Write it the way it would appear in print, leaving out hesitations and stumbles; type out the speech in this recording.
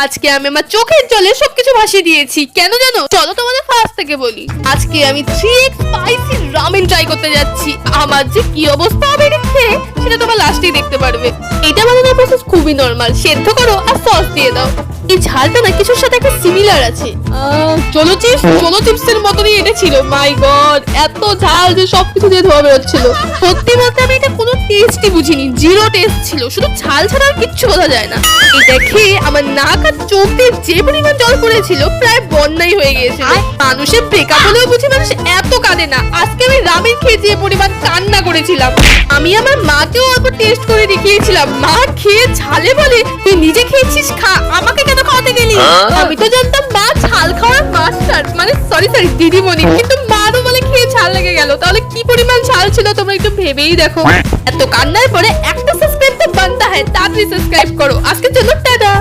আজকে আমি আমার চোখের জলে সবকিছু ভাসিয়ে দিয়েছি। কেন জানো? চলো তোমাদের ফার্স্ট থেকে বলি। আজকে আমি 3x স্পাইসি রামেন ট্রাই করতে যাচ্ছি। আমার যে কি অবস্থা হবে এটা খেয়ে, সেটা তোমরা লাস্টেই দেখতে পারবে। এটা বানানোর প্রসেস খুবই নরমাল। সেদ্ধ করো আর সস দিয়ে দাও। এই ঝালটা না কিছুর সাথে একটা সিমিলার আছে। চলো চিপসের মতনই এটা ছিল। মাই গড, এত ঝাল যে সবকিছু দিয়ে ধোয়া বেরোচ্ছিল। সত্যি বলতে আমি এটা কোনো টেস্টই বুঝিনি। জিরো টেস্ট ছিল, শুধু ঝাল ছাড়া আর কিচ্ছু বোঝা যায় না। এটা খেয়ে আমার নাক আর চোখ দিয়ে যে পরিমাণ জল পড়েছিল, প্রায় বন্যাই হয়ে গিয়েছিল। মানুষের ব্রেকআপ হলেও বুঝি মানুষ এত কাঁদে না। আজকে আমি রামেন খেয়ে যে পরিমাণ কান্না করেছিলাম। আমি আমার মাকেও অল্প টেস্ট করে দেখিয়েছিলাম। মা খেয়ে ঝালে বলে, তুই নিজে খেয়েছিস, খা, আমাকে কেন খাওয়াতে গেলি? আমি তো জানতাম মা ঝাল খাওয়ার মাস্টার, মানে সরি দিদিমণি, কিন্তু মারও বলে খেয়ে ঝাল লেগে গেল। তাহলে কি পরিমাণ ঝাল ছিল তোমরা একটু ভেবেই দেখো। এত কান্নার পরে একটা সাবস্ক্রাইব তো বানতা হয়, তাড়াতাড়ি সাবস্ক্রাইব করো। আজকের জন্য টাটা।